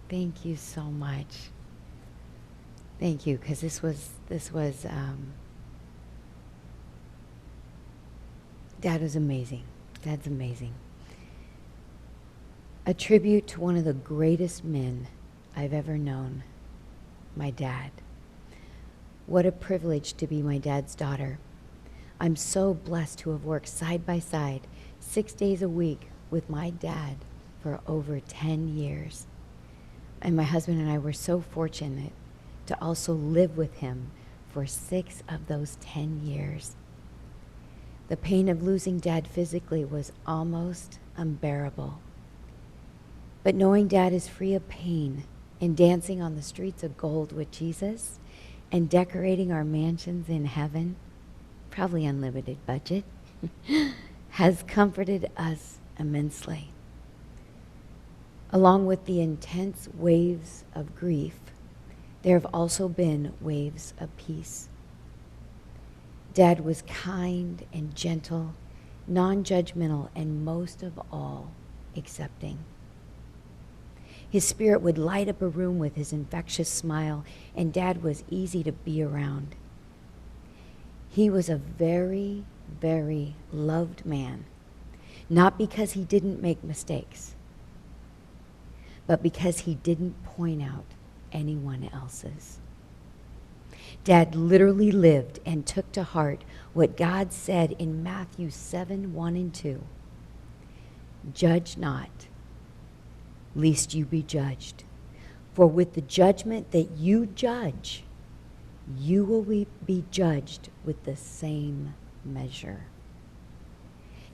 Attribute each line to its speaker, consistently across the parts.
Speaker 1: Thank you so much. Thank you, because Dad was amazing. Dad's amazing. A tribute to one of the greatest men I've ever known, my dad. What a privilege to be my dad's daughter. I'm so blessed to have worked side by side 6 days a week with my dad for over 10 years. And my husband and I were so fortunate to also live with him for 6 of those 10 years. The pain of losing Dad physically was almost unbearable. But knowing Dad is free of pain and dancing on the streets of gold with Jesus and decorating our mansions in heaven, probably unlimited budget, has comforted us immensely. Along with the intense waves of grief, there have also been waves of peace. Dad was kind and gentle, non-judgmental, and most of all, accepting. His spirit would light up a room with his infectious smile, and Dad was easy to be around. He was a very, very loved man, not because he didn't make mistakes, but because he didn't point out anyone else's. Dad literally lived and took to heart what God said in Matthew 7:1-2. Judge not, lest you be judged. For with the judgment that you judge, you will be judged with the same measure.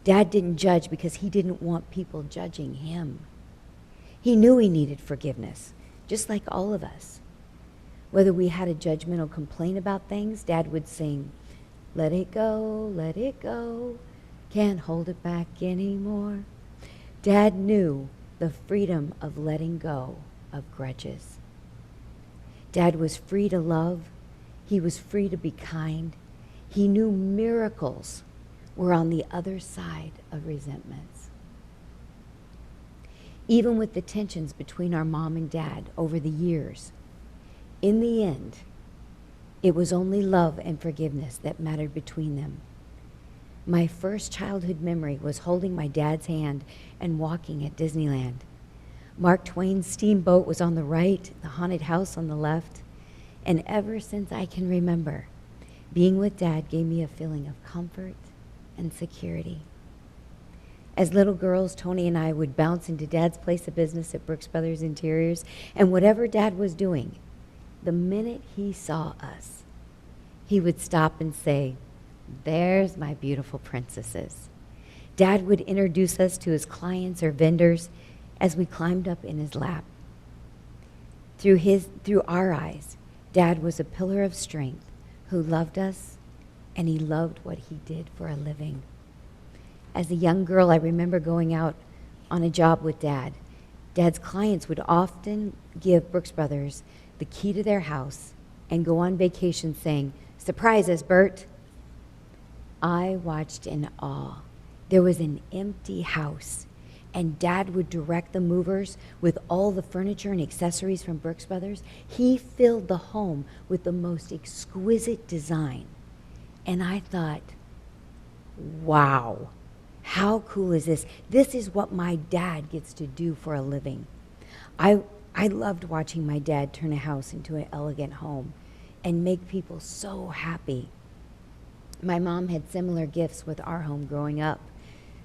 Speaker 1: Dad didn't judge because he didn't want people judging him. He knew he needed forgiveness, just like all of us. Whether we had a judgmental complaint about things, Dad would sing, let it go, can't hold it back anymore. Dad knew the freedom of letting go of grudges. Dad was free to love. He was free to be kind. He knew miracles were on the other side of resentments. Even with the tensions between our mom and Dad over the years, in the end, it was only love and forgiveness that mattered between them. My first childhood memory was holding my dad's hand and walking at Disneyland. Mark Twain's Steamboat was on the right, the haunted house on the left, and ever since I can remember, being with Dad gave me a feeling of comfort and security. As little girls, Tony and I would bounce into Dad's place of business at Brooks Brothers Interiors, and whatever Dad was doing, the minute he saw us, he would stop and say, there's my beautiful princesses. Dad would introduce us to his clients or vendors as we climbed up in his lap. Through our eyes, Dad was a pillar of strength who loved us, and he loved what he did for a living. As a young girl, I remember going out on a job with Dad. Dad's clients would often give Brooks Brothers the key to their house and go on vacation saying, surprise us, Bert. I watched in awe. There was an empty house, and Dad would direct the movers with all the furniture and accessories from Brooks Brothers. He filled the home with the most exquisite design. And I thought, wow, how cool is this? This is what my dad gets to do for a living. I loved watching my dad turn a house into an elegant home and make people so happy. My mom had similar gifts with our home growing up.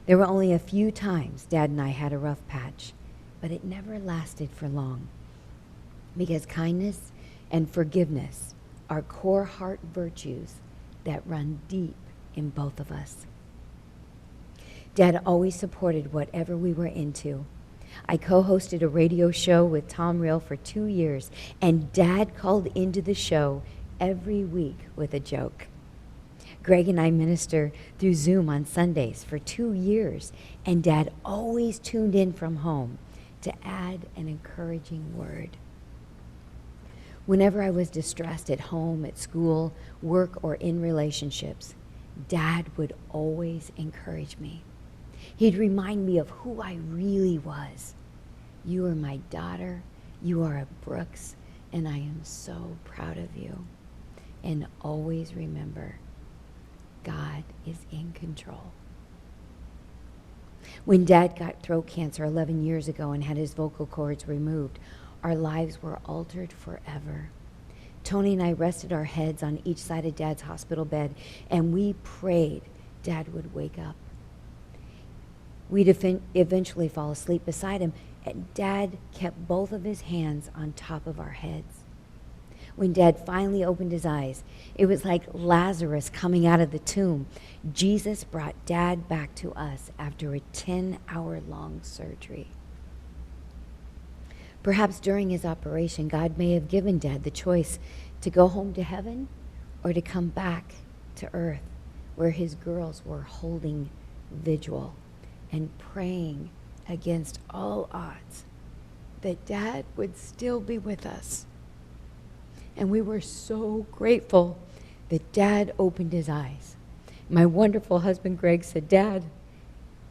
Speaker 1: There were only a few times Dad and I had a rough patch, but it never lasted for long because kindness and forgiveness are core heart virtues that run deep in both of us. Dad always supported whatever we were into. I co-hosted a radio show with Tom Reel for 2 years, and Dad called into the show every week with a joke. Greg and I minister through Zoom on Sundays for 2 years, and Dad always tuned in from home to add an encouraging word. Whenever I was distressed at home, at school, work, or in relationships, Dad would always encourage me. He'd remind me of who I really was. You are my daughter. You are a Brooks, and I am so proud of you. And always remember, God is in control. When Dad got throat cancer 11 years ago and had his vocal cords removed, our lives were altered forever. Tony and I rested our heads on each side of Dad's hospital bed, and we prayed Dad would wake up. We'd eventually fall asleep beside him, and Dad kept both of his hands on top of our heads. When Dad finally opened his eyes, it was like Lazarus coming out of the tomb. Jesus brought Dad back to us after a 10-hour-long surgery. Perhaps during his operation, God may have given Dad the choice to go home to heaven or to come back to earth, where his girls were holding vigil and praying against all odds that Dad would still be with us. And we were so grateful that Dad opened his eyes. My wonderful husband, Greg, said, "Dad,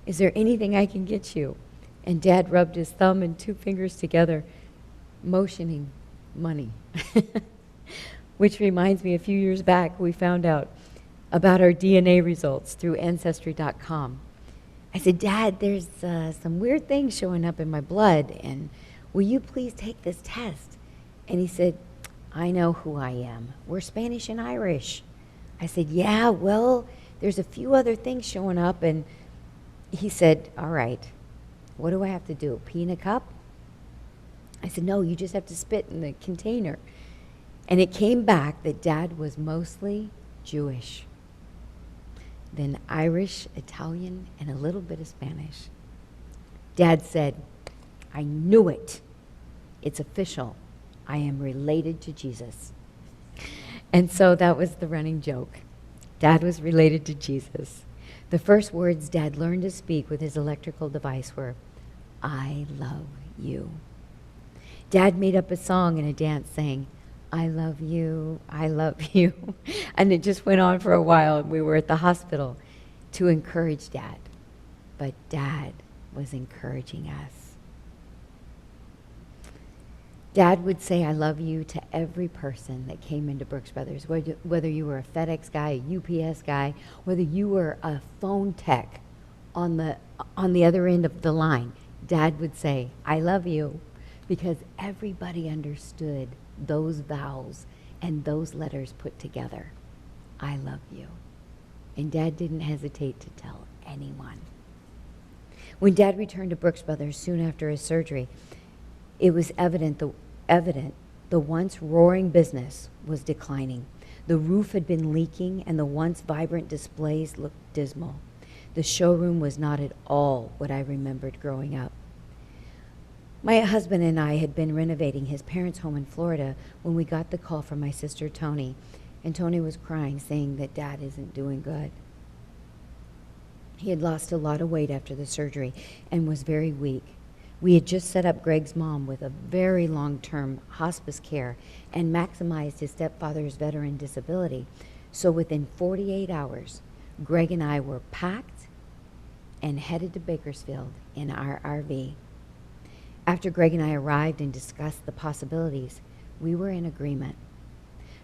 Speaker 1: is there anything I can get you?" And Dad rubbed his thumb and two fingers together, motioning money. Which reminds me, a few years back, we found out about our DNA results through Ancestry.com. I said, "Dad, there's some weird things showing up in my blood, and will you please take this test?" And he said, "I know who I am. We're Spanish and Irish." I said, "Yeah, well, there's a few other things showing up." And he said, "All right, what do I have to do? Pee in a cup?" I said, "No, you just have to spit in the container." And it came back that Dad was mostly Jewish, then Irish, Italian, and a little bit of Spanish. Dad said, "I knew it. It's official. I am related to Jesus." And so that was the running joke. Dad was related to Jesus. The first words Dad learned to speak with his electrical device were, "I love you." Dad made up a song and a dance saying, "I love you, I love you." And it just went on for a while. We were at the hospital to encourage Dad. But Dad was encouraging us. Dad would say, "I love you" to every person that came into Brooks Brothers, whether you were a FedEx guy, a UPS guy, whether you were a phone tech on the other end of the line. Dad would say, "I love you," because everybody understood those vowels and those letters put together. I love you. And Dad didn't hesitate to tell anyone. When Dad returned to Brooks Brothers soon after his surgery, it was evident the once roaring business was declining. The roof had been leaking and the once vibrant displays looked dismal. The showroom was not at all what I remembered growing up. My husband and I had been renovating his parents' home in Florida when we got the call from my sister Tony, and Tony was crying, saying that Dad isn't doing good. He had lost a lot of weight after the surgery and was very weak. We had just set up Greg's mom with a very long-term hospice care and maximized his stepfather's veteran disability. So within 48 hours, Greg and I were packed and headed to Bakersfield in our RV. After Greg and I arrived and discussed the possibilities, we were in agreement.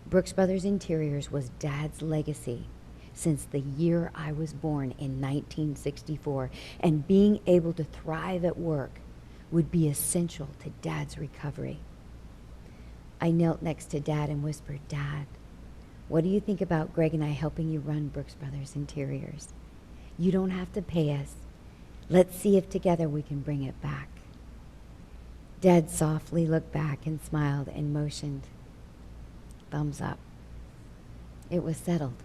Speaker 1: Brooks Brothers Interiors was Dad's legacy since the year I was born in 1964, and being able to thrive at work would be essential to Dad's recovery. I knelt next to Dad and whispered, "Dad, what do you think about Greg and I helping you run Brooks Brothers Interiors? You don't have to pay us. Let's see if together we can bring it back." Dad softly looked back and smiled and motioned, thumbs up. It was settled.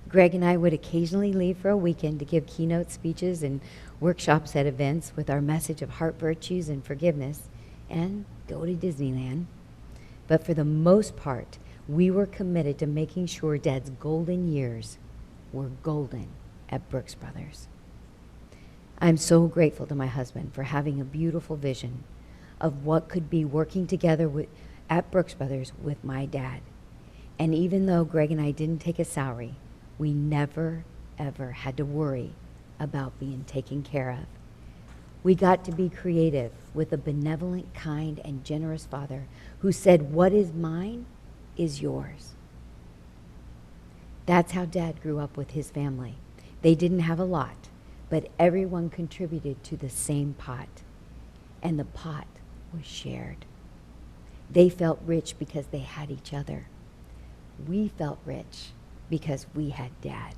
Speaker 1: Greg and I would occasionally leave for a weekend to give keynote speeches and workshops at events with our message of heart virtues and forgiveness, and go to Disneyland. But for the most part, we were committed to making sure Dad's golden years were golden at Brooks Brothers. I'm so grateful to my husband for having a beautiful vision of what could be working together at Brooks Brothers with my dad. And even though Greg and I didn't take a salary, we never, ever had to worry about being taken care of. We got to be creative with a benevolent, kind, and generous father who said, "What is mine is yours." That's how Dad grew up with his family. They didn't have a lot, but everyone contributed to the same pot, and the pot was shared. They felt rich because they had each other. We felt rich because we had Dad.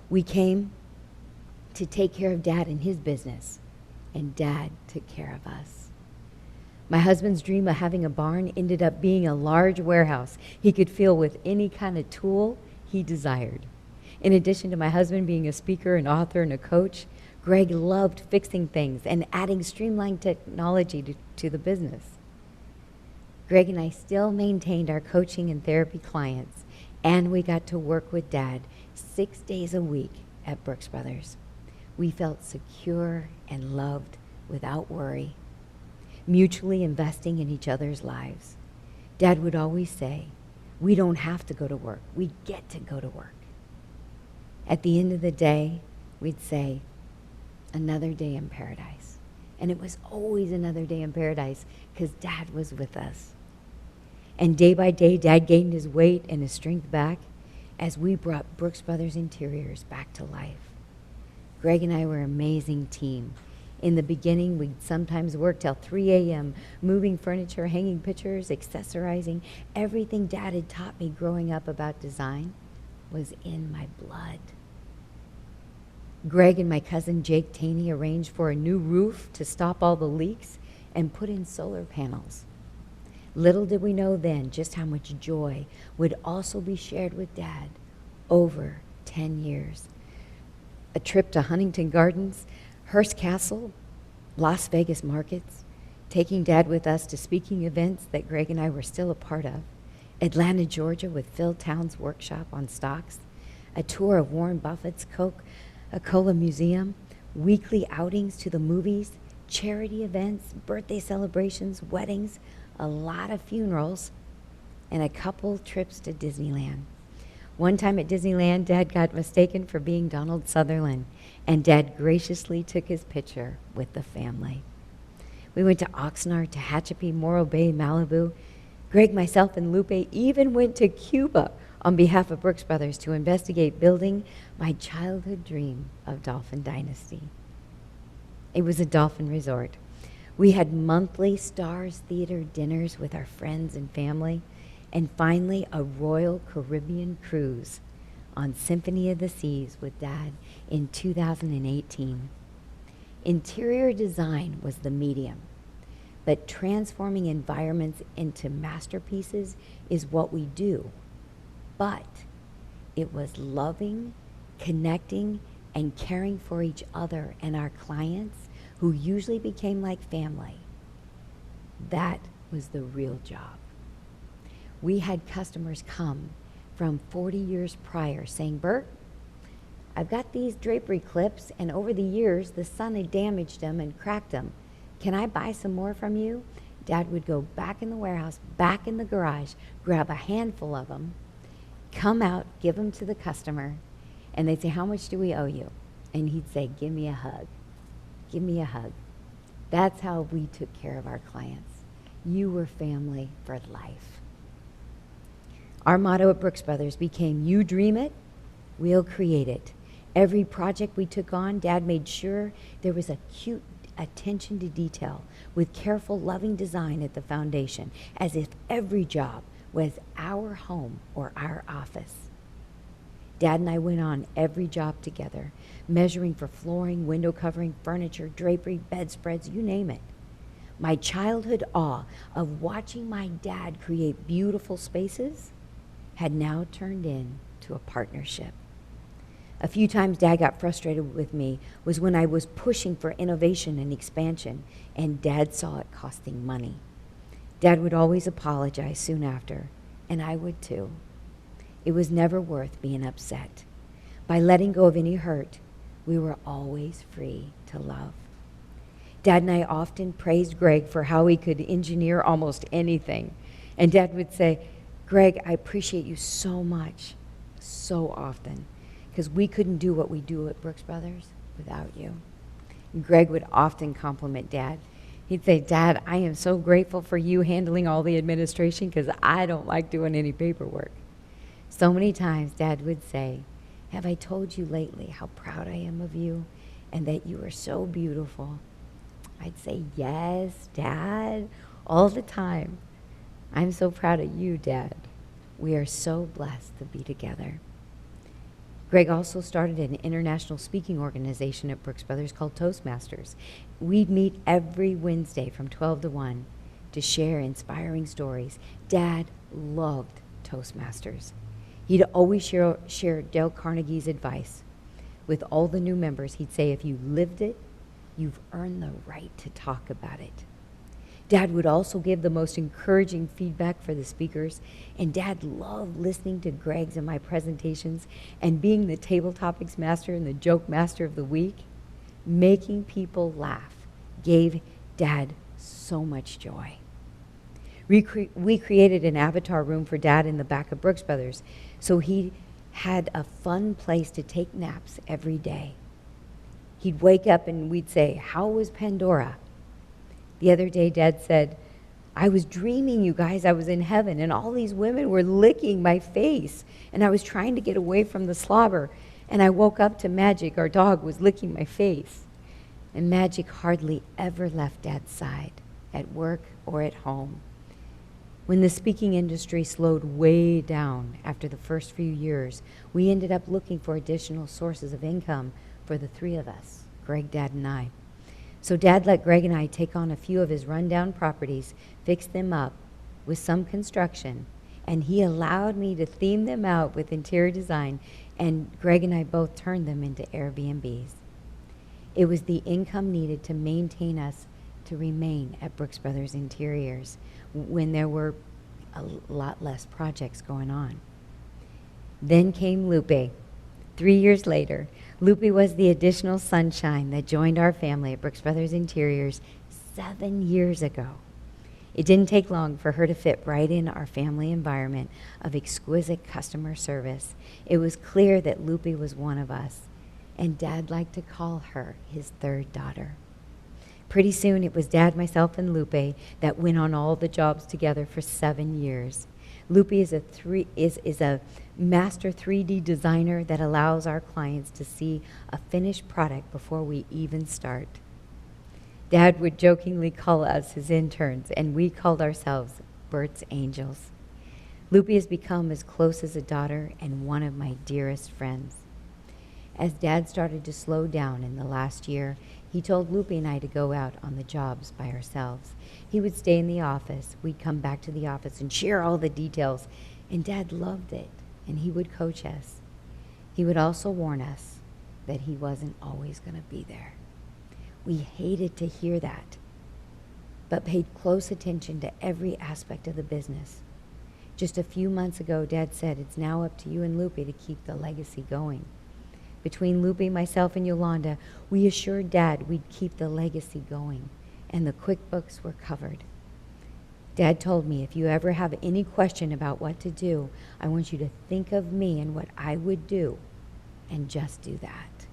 Speaker 1: We came to take care of Dad in his business, and Dad took care of us. My husband's dream of having a barn ended up being a large warehouse he could fill with any kind of tool he desired. In addition to my husband being a speaker, an author, and a coach, Greg loved fixing things and adding streamlined technology to the business. Greg and I still maintained our coaching and therapy clients, and we got to work with Dad 6 days a week at Brooks Brothers. We felt secure and loved without worry, mutually investing in each other's lives. Dad would always say, "We don't have to go to work. We get to go to work." At the end of the day, we'd say, "Another day in paradise." And it was always another day in paradise because Dad was with us. And day by day, Dad gained his weight and his strength back as we brought Brooks Brothers Interiors back to life. Greg and I were an amazing team. In the beginning, we'd sometimes work till 3 a.m., moving furniture, hanging pictures, accessorizing. Everything Dad had taught me growing up about design was in my blood. Greg and my cousin Jake Taney arranged for a new roof to stop all the leaks and put in solar panels. Little did we know then just how much joy would also be shared with Dad over 10 years. A trip to Huntington Gardens, Hearst Castle, Las Vegas markets, taking Dad with us to speaking events that Greg and I were still a part of, Atlanta, Georgia with Phil Towns' workshop on stocks, a tour of Warren Buffett's Coca-Cola Museum, weekly outings to the movies, charity events, birthday celebrations, weddings, a lot of funerals, and a couple trips to Disneyland. One time at Disneyland, Dad got mistaken for being Donald Sutherland, and Dad graciously took his picture with the family. We went to Oxnard, Tehachapi, Morro Bay, Malibu. Greg, myself, and Lupe even went to Cuba on behalf of Brooks Brothers to investigate building my childhood dream of Dolphin Dynasty. It was a dolphin resort. We had monthly Stars Theater dinners with our friends and family, and finally a Royal Caribbean cruise on Symphony of the Seas with Dad in 2018. Interior design was the medium, but transforming environments into masterpieces is what we do. But it was loving, connecting, and caring for each other and our clients, who usually became like family. That was the real job. We had customers come from 40 years prior saying, "Bert, I've got these drapery clips, and over the years, the sun had damaged them and cracked them. Can I buy some more from you?" Dad would go back in the warehouse, back in the garage, grab a handful of them, come out, give them to the customer, and they'd say, "How much do we owe you?" And he'd say, "Give me a hug. Give me a hug." That's how we took care of our clients. You were family for life. Our motto at Brooks Brothers became, "You dream it, we'll create it." Every project we took on, Dad made sure there was acute attention to detail with careful, loving design at the foundation, as if every job was our home or our office. Dad and I went on every job together, measuring for flooring, window covering, furniture, drapery, bedspreads, you name it. My childhood awe of watching my dad create beautiful spaces had now turned into a partnership. A few times Dad got frustrated with me was when I was pushing for innovation and expansion, and Dad saw it costing money. Dad would always apologize soon after, and I would too. It was never worth being upset. By letting go of any hurt, we were always free to love. Dad and I often praised Greg for how he could engineer almost anything. And Dad would say, "Greg, I appreciate you so much," so often, because we couldn't do what we do at Brooks Brothers without you. Greg would often compliment Dad. He'd say, Dad, I am so grateful for you handling all the administration because I don't like doing any paperwork. So many times Dad would say, have I told you lately how proud I am of you and that you are so beautiful? I'd say, yes, Dad, all the time. I'm so proud of you, Dad. We are so blessed to be together. Greg also started an international speaking organization at Brooks Brothers called Toastmasters. We'd meet every Wednesday from 12 to 1 to share inspiring stories. Dad loved Toastmasters. He'd always share Dale Carnegie's advice. With all the new members, he'd say, if you lived it, you've earned the right to talk about it. Dad would also give the most encouraging feedback for the speakers, and Dad loved listening to Greg's and my presentations and being the table topics master and the joke master of the week. Making people laugh gave Dad so much joy. We created an avatar room for Dad in the back of Brooks Brothers, so he had a fun place to take naps every day. He'd wake up and we'd say, how was Pandora? The other day, Dad said, I was dreaming, you guys, I was in heaven, and all these women were licking my face, and I was trying to get away from the slobber, and I woke up to Magic, our dog, was licking my face. And Magic hardly ever left Dad's side, at work or at home. When the speaking industry slowed way down after the first few years, we ended up looking for additional sources of income for the three of us, Greg, Dad, and I. So Dad let Greg and I take on a few of his rundown properties, fix them up with some construction, and he allowed me to theme them out with interior design, and Greg and I both turned them into Airbnbs. It was the income needed to maintain us to remain at Brooks Brothers Interiors when there were a lot less projects going on. Then came Lupe. 3 years later, Lupe was the additional sunshine that joined our family at Brooks Brothers Interiors 7 years ago. It didn't take long for her to fit right in our family environment of exquisite customer service. It was clear that Lupe was one of us, and Dad liked to call her his third daughter. Pretty soon, it was Dad, myself, and Lupe that went on all the jobs together for 7 years. Lupe is a master 3D designer that allows our clients to see a finished product before we even start. Dad would jokingly call us his interns, and we called ourselves Bert's Angels. Lupe has become as close as a daughter and one of my dearest friends. As Dad started to slow down in the last year, he told Lupe and I to go out on the jobs by ourselves. He would stay in the office. We'd come back to the office and share all the details, and Dad loved it, and he would coach us. He would also warn us that he wasn't always going to be there. We hated to hear that, but paid close attention to every aspect of the business. Just a few months ago, Dad said, it's now up to you and Lupe to keep the legacy going. Between Lupe, myself, and Yolanda, we assured Dad we'd keep the legacy going, and the QuickBooks were covered. Dad told me, if you ever have any question about what to do, I want you to think of me and what I would do, and just do that.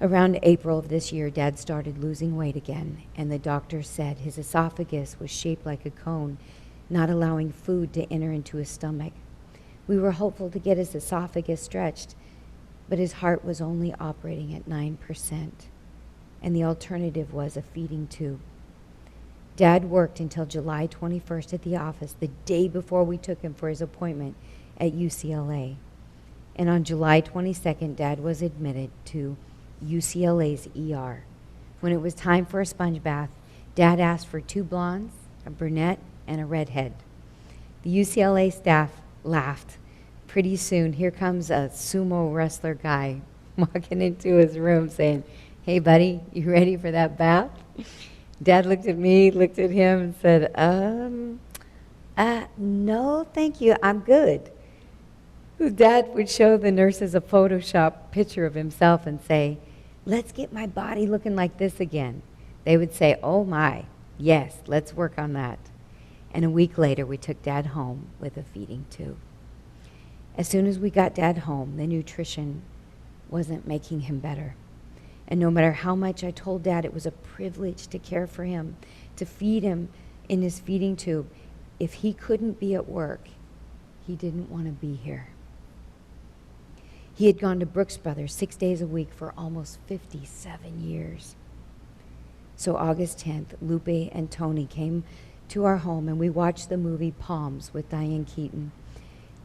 Speaker 1: Around April of this year, Dad started losing weight again, and the doctor said his esophagus was shaped like a cone, not allowing food to enter into his stomach. We were hopeful to get his esophagus stretched, but his heart was only operating at 9%, and the alternative was a feeding tube. Dad worked until July 21st at the office, the day before we took him for his appointment at UCLA. And on July 22nd, Dad was admitted to UCLA's ER. When it was time for a sponge bath, Dad asked for 2 blondes, a brunette, and a redhead. The UCLA staff laughed. Pretty soon, here comes a sumo wrestler guy walking into his room saying, hey, buddy, you ready for that bath? Dad looked at me, looked at him, and said, no, thank you, I'm good. Dad would show the nurses a Photoshop picture of himself and say, let's get my body looking like this again. They would say, oh my, yes, let's work on that. And a week later, we took Dad home with a feeding tube. As soon as we got Dad home, the nutrition wasn't making him better. And no matter how much I told Dad it was a privilege to care for him, to feed him in his feeding tube, if he couldn't be at work, he didn't want to be here. He had gone to Brooks Brothers 6 days a week for almost 57 years. So August 10th, Lupe and Tony came to our home and we watched the movie Palms with Diane Keaton.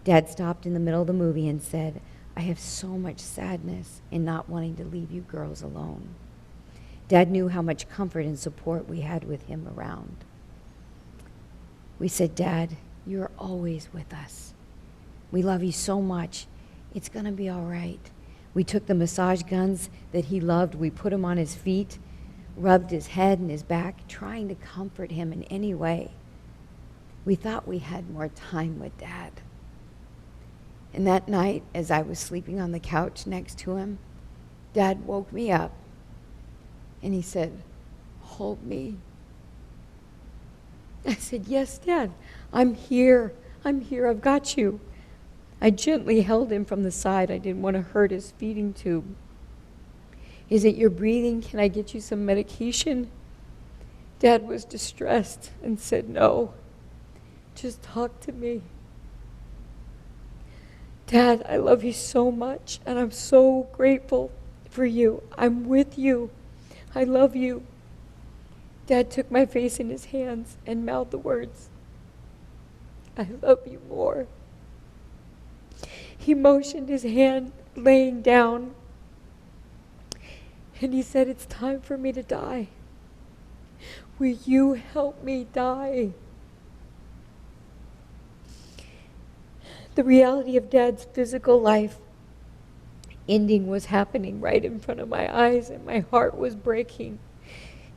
Speaker 1: Dad stopped in the middle of the movie and said, "I have so much sadness in not wanting to leave you girls alone." Dad knew how much comfort and support we had with him around. We said, "Dad, you're always with us. We love you so much. It's going to be all right." We took the massage guns that he loved. We put them on his feet, rubbed his head and his back, trying to comfort him in any way. We thought we had more time with Dad. And that night, as I was sleeping on the couch next to him, Dad woke me up and he said, "Hold me." I said, "Yes, Dad, I'm here. I'm here. I've got you." I gently held him from the side. I didn't want to hurt his feeding tube. "Is it your breathing? Can I get you some medication?" Dad was distressed and said, "No, just talk to me." "Dad, I love you so much, and I'm so grateful for you. I'm with you. I love you." Dad took my face in his hands and mouthed the words, "I love you more." He motioned his hand, laying down, and he said, "It's time for me to die. Will you help me die?" The reality of Dad's physical life ending was happening right in front of my eyes, and my heart was breaking.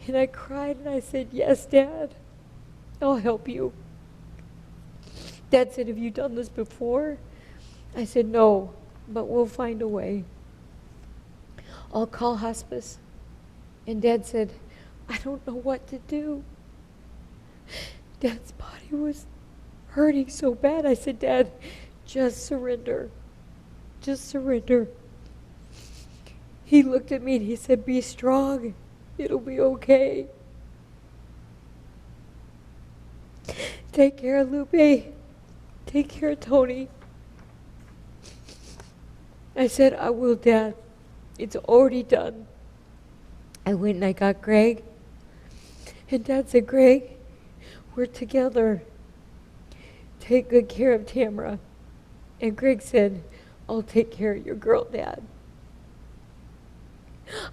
Speaker 1: And I cried and I said, "Yes, Dad, I'll help you." Dad said, "Have you done this before?" I said, "No, but we'll find a way. I'll call hospice." And Dad said, "I don't know what to do." Dad's body was hurting so bad. I said, "Dad, just surrender. Just surrender." He looked at me and he said, "Be strong. It'll be okay. Take care of Lupe. Take care of Tony." I said, "I will, Dad. It's already done." I went and I got Greg. And Dad said, "Greg, we're together. Take good care of Tamara." And Greg said, "I'll take care of your girl, Dad."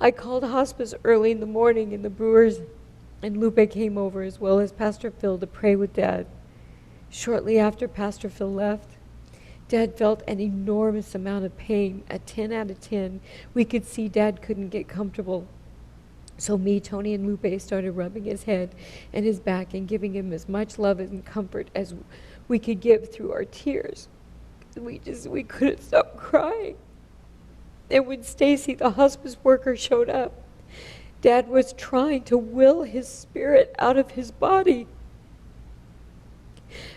Speaker 1: I called hospice early in the morning, and the Brewers and Lupe came over, as well as Pastor Phil, to pray with Dad. Shortly after Pastor Phil left, Dad felt an enormous amount of pain. A 10 out of 10. We could see Dad couldn't get comfortable. So me, Tony, and Lupe started rubbing his head and his back and giving him as much love and comfort as we could give through our tears. We couldn't stop crying. And when Stacy, the hospice worker, showed up, Dad was trying to will his spirit out of his body,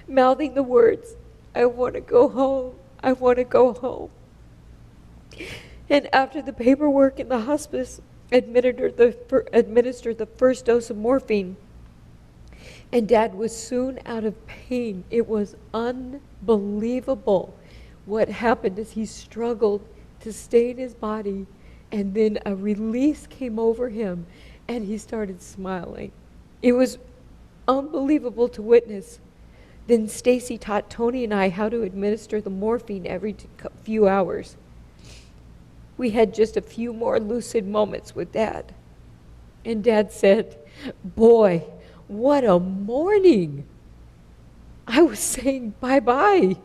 Speaker 1: mouthing the words, "I want to go home. I want to go home." And after the paperwork in the hospice administered the first dose of morphine, and Dad was soon out of pain. It was unbelievable what happened as he struggled to stay in his body, and then a release came over him, and he started smiling. It was unbelievable to witness. Then Stacy taught Tony and I how to administer the morphine every few hours. We had just a few more lucid moments with Dad. And Dad said, "Boy, what a morning." I was saying bye-bye.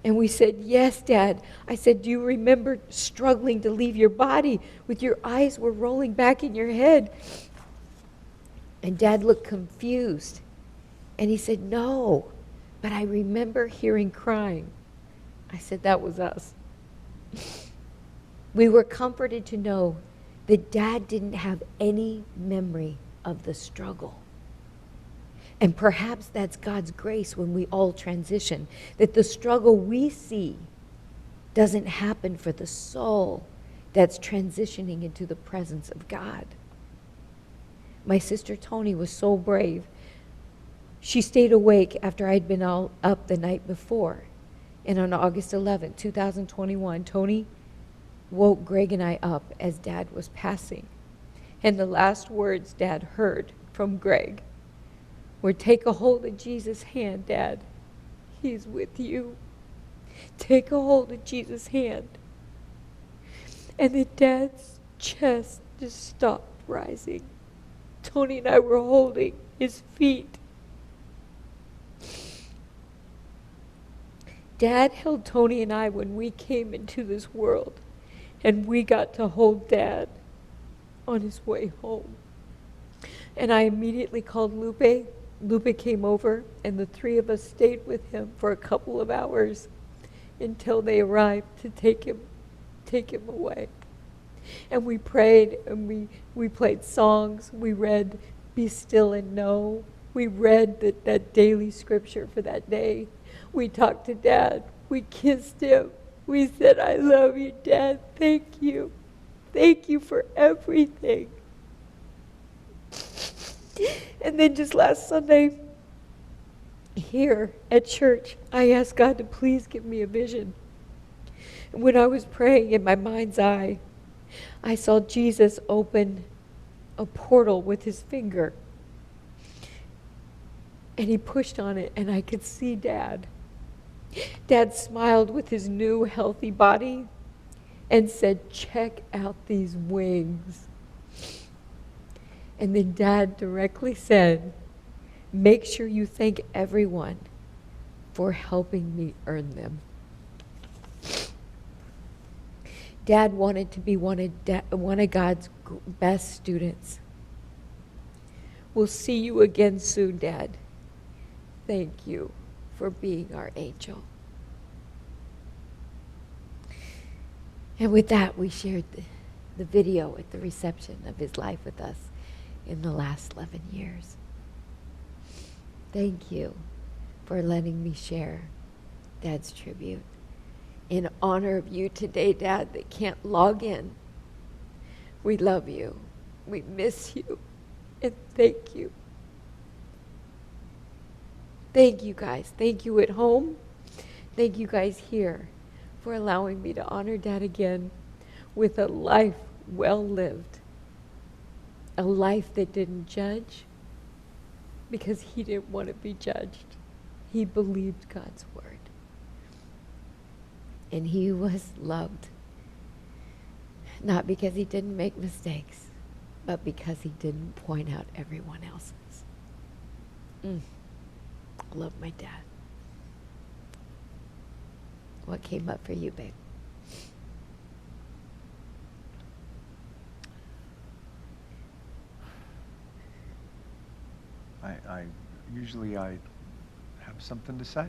Speaker 1: And we said, "Yes, Dad." I said, "Do you remember struggling to leave your body with your eyes were rolling back in your head?" And Dad looked confused. And he said, "No, but I remember hearing crying." I said, "That was us." We were comforted to know that Dad didn't have any memory of the struggle. And perhaps that's God's grace when we all transition, that the struggle we see doesn't happen for the soul that's transitioning into the presence of God. My sister Tony was so brave. She stayed awake after I'd been all up the night before. And on August 11th, 2021, Tony woke Greg and I up as Dad was passing. And the last words Dad heard from Greg were, "Take a hold of Jesus' hand, Dad. He's with you. Take a hold of Jesus' hand." And then Dad's chest just stopped rising. Tony and I were holding his feet. Dad held Tony and I when we came into this world, and we got to hold Dad on his way home. And I immediately called Lupe. Lupe came over, and the three of us stayed with him for a couple of hours until they arrived to take him away. And we prayed, and we played songs. We read Be Still and Know. We read that daily scripture for that day. We talked to Dad. We kissed him. We said, "I love you, Dad. Thank you. Thank you for everything." And then just last Sunday, here at church, I asked God to please give me a vision. And when I was praying in my mind's eye, I saw Jesus open a portal with his finger. And he pushed on it, and I could see Dad. Dad smiled with his new healthy body and said, "Check out these wings." And then Dad directly said, "Make sure you thank everyone for helping me earn them." Dad wanted to be one of God's best students. We'll see you again soon, Dad. Thank you for being our angel. And with that, we shared the video at the reception of his life with us in the last 11 years. Thank you for letting me share Dad's tribute. In honor of you today, Dad, that can't log in, we love you, we miss you, and thank you. Thank you, guys. Thank you at home. Thank you guys here for allowing me to honor Dad again with a life well lived. A life that didn't judge because he didn't want to be judged. He believed God's word. And he was loved, not because he didn't make mistakes, but because he didn't point out everyone else's. I love my dad. What came up for you, babe?
Speaker 2: I usually have something to say.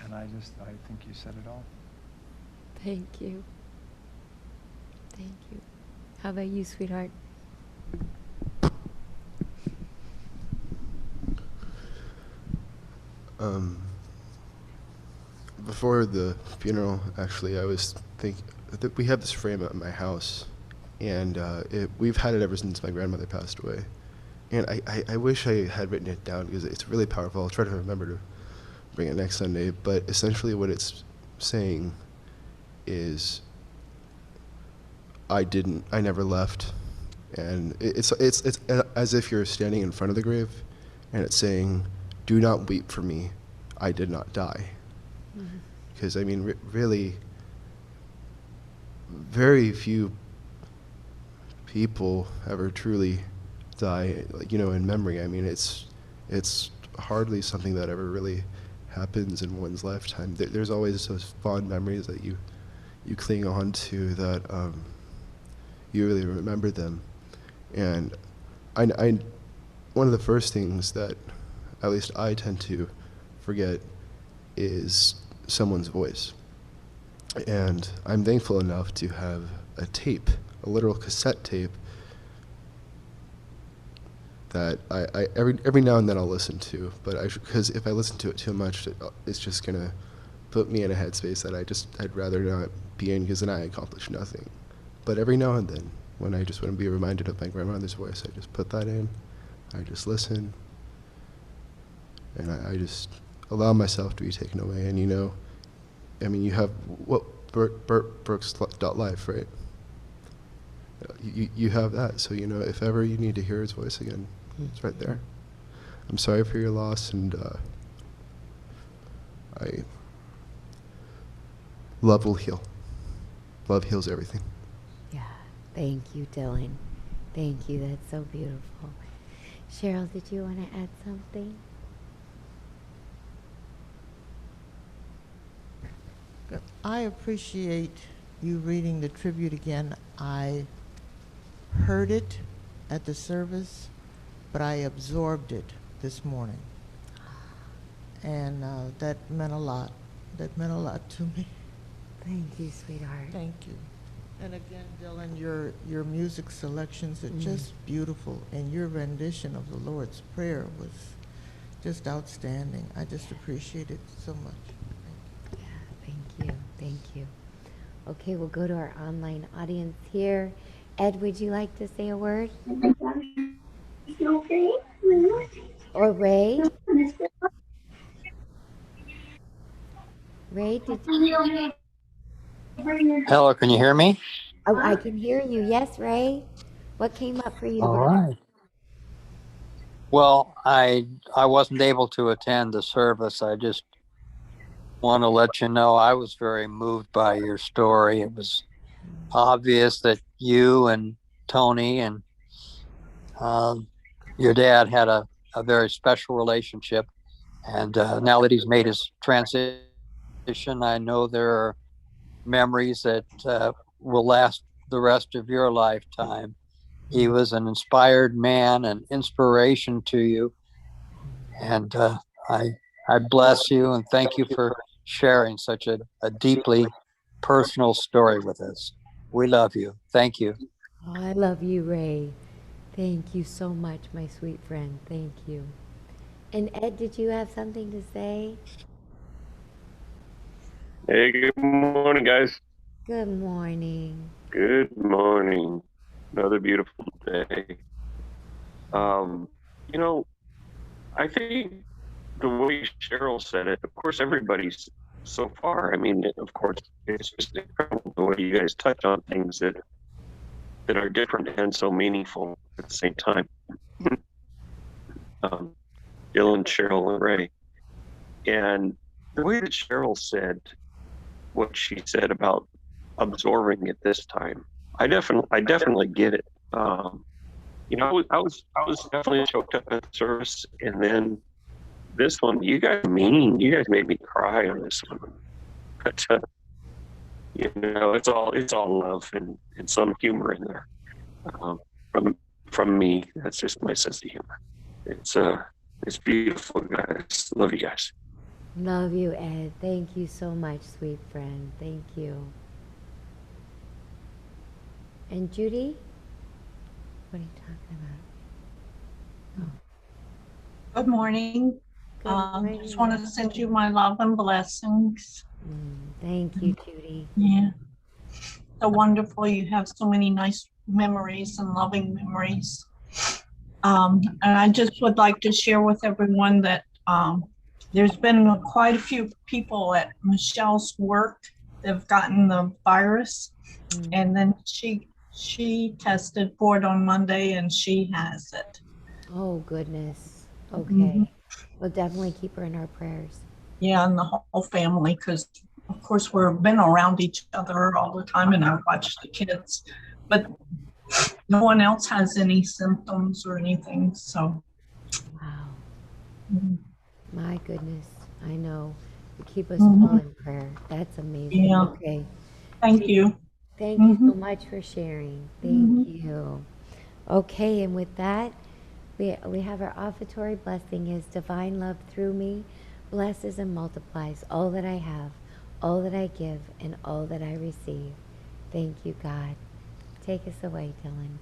Speaker 2: And I think you said it all.
Speaker 1: Thank you. Thank you. How about you, sweetheart?
Speaker 3: Before the funeral, actually, I was thinking that we have this frame at my house, and we've had it ever since my grandmother passed away. And I wish I had written it down because it's really powerful. I'll try to remember to bring it next Sunday. But essentially what it's saying is, I never left. And it's as if you're standing in front of the grave, and it's saying, "Do not weep for me, I did not die." Because, I mean, really, very few people ever truly die, like, in memory. I mean, it's hardly something that ever really happens in one's lifetime. There's always those fond memories that you cling on to, that you really remember them. And I one of the first things that at least I tend to forget is someone's voice. And I'm thankful enough to have a tape, a literal cassette tape, that I every now and then I'll listen to, but because if I listen to it too much, it's just gonna put me in a headspace that I'd rather not be in, because then I accomplish nothing. But every now and then, when I just want to be reminded of my grandmother's voice, I just put that in, I just listen, and I just allow myself to be taken away. And I mean, you have what Bert Brooks' life, right? You have that, so if ever you need to hear his voice again, it's right there. I'm sorry for your loss, and love will heal. Love heals everything.
Speaker 1: Yeah. Thank you, Dylan. Thank you. That's so beautiful. Cheryl, did you want to add something?
Speaker 4: I appreciate you reading the tribute again. I heard it at the service, but I absorbed it this morning. And that meant a lot. That meant a lot to me.
Speaker 1: Thank you, sweetheart.
Speaker 4: Thank you. And again, Dylan, your music selections are just beautiful, and your rendition of the Lord's Prayer was just outstanding. I just appreciate it so much.
Speaker 1: Yeah, thank you. Thank you. Okay, we'll go to our online audience here. Ed, would you like to say a word? Or Ray? Ray, did
Speaker 5: Hello, can you hear me?
Speaker 1: oh, I can hear you. Yes, Ray. What came up for you,
Speaker 5: All
Speaker 1: brother?
Speaker 5: right. Well, I wasn't able to attend the service. I just want to let you know I was very moved by your story. It was obvious that you and Tony and your dad had a very special relationship. And now that he's made his transition, I know there are memories that will last the rest of your lifetime. He was an inspired man, an inspiration to you. And I, I bless you and thank you for sharing such a deeply personal story with us. We love you. Thank you.
Speaker 1: Oh, I love you, Ray. Thank you so much, my sweet friend. Thank you. And Ed, did you have something to say?
Speaker 6: Hey, good morning, guys.
Speaker 1: Good morning.
Speaker 6: Good morning. Another beautiful day. Um, you know, I think the way Cheryl said it, of course, everybody's so far. I mean, of course, it's just incredible the way you guys touch on things that are different and so meaningful at the same time. um, Dylan, Cheryl, and Ray. And the way that Cheryl said what she said about absorbing it this time, I definitely get it. I was definitely choked up at the service, and then this one, you guys made me cry on this one. But it's all love and some humor in there. Um, from me, that's just my sense of humor. It's beautiful, guys. Love you guys.
Speaker 1: Love you, Ed. Thank you so much, sweet friend. Thank you. And Judy? What are you talking about?
Speaker 7: Good morning.
Speaker 1: Good morning.
Speaker 7: Just want to send you my love and blessings.
Speaker 1: Thank you, Judy.
Speaker 7: Yeah. So wonderful. You have so many nice memories and loving memories. And I just would like to share with everyone that there's been quite a few people at Michelle's work that have gotten the virus. And then she tested for it on Monday and she has it.
Speaker 1: Oh, goodness. Okay. We'll definitely keep her in our prayers.
Speaker 7: Yeah, and the whole family, because of course we've been around each other all the time and I watch the kids, but no one else has any symptoms or anything. So
Speaker 1: Wow. My goodness. I know. You keep us all in prayer. That's amazing.
Speaker 7: Yeah.
Speaker 1: Okay.
Speaker 7: Thank you.
Speaker 1: Thank you so much for sharing. Thank you. Okay, and with that, we have our offertory blessing is divine love through me blesses and multiplies all that I have, all that I give, and all that I receive. Thank you, God. Take us away, Dylan.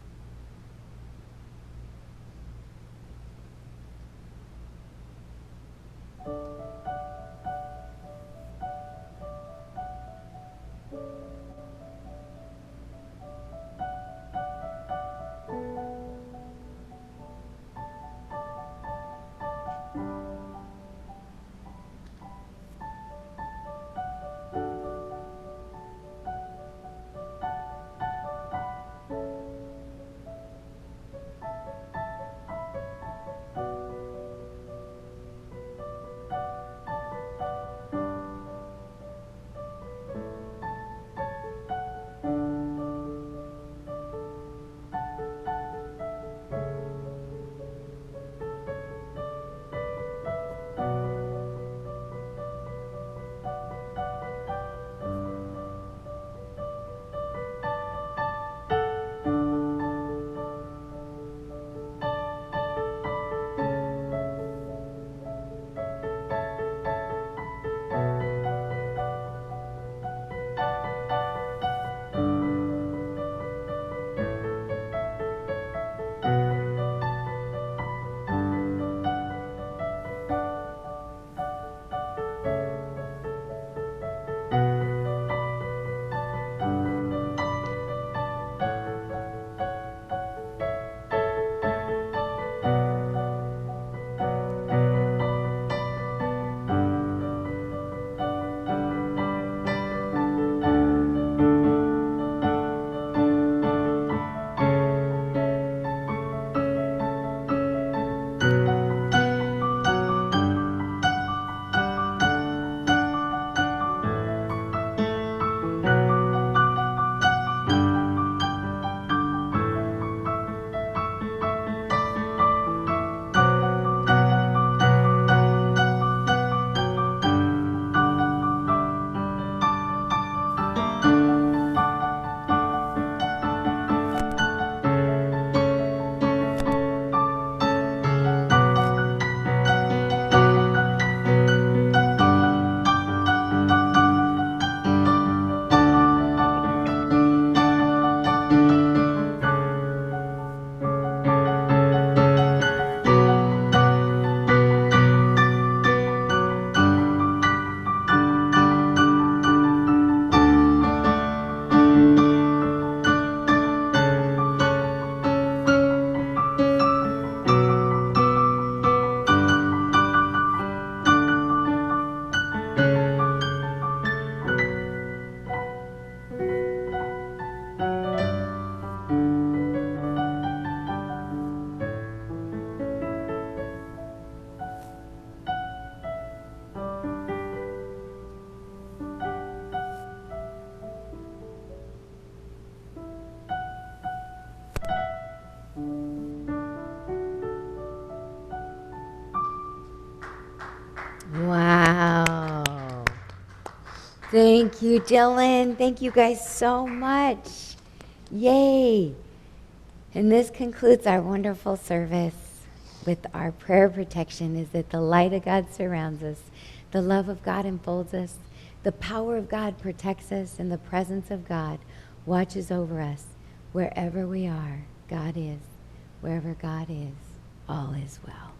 Speaker 1: Wow. Thank you, Dylan. Thank you guys so much. Yay. And this concludes our wonderful service with our prayer protection is that the light of God surrounds us, the love of God enfolds us, the power of God protects us, and the presence of God watches over us. Wherever we are, God is. Wherever God is, all is well.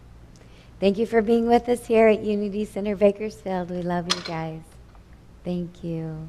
Speaker 1: Thank you for being with us here at Unity Center Bakersfield. We love you guys. Thank you.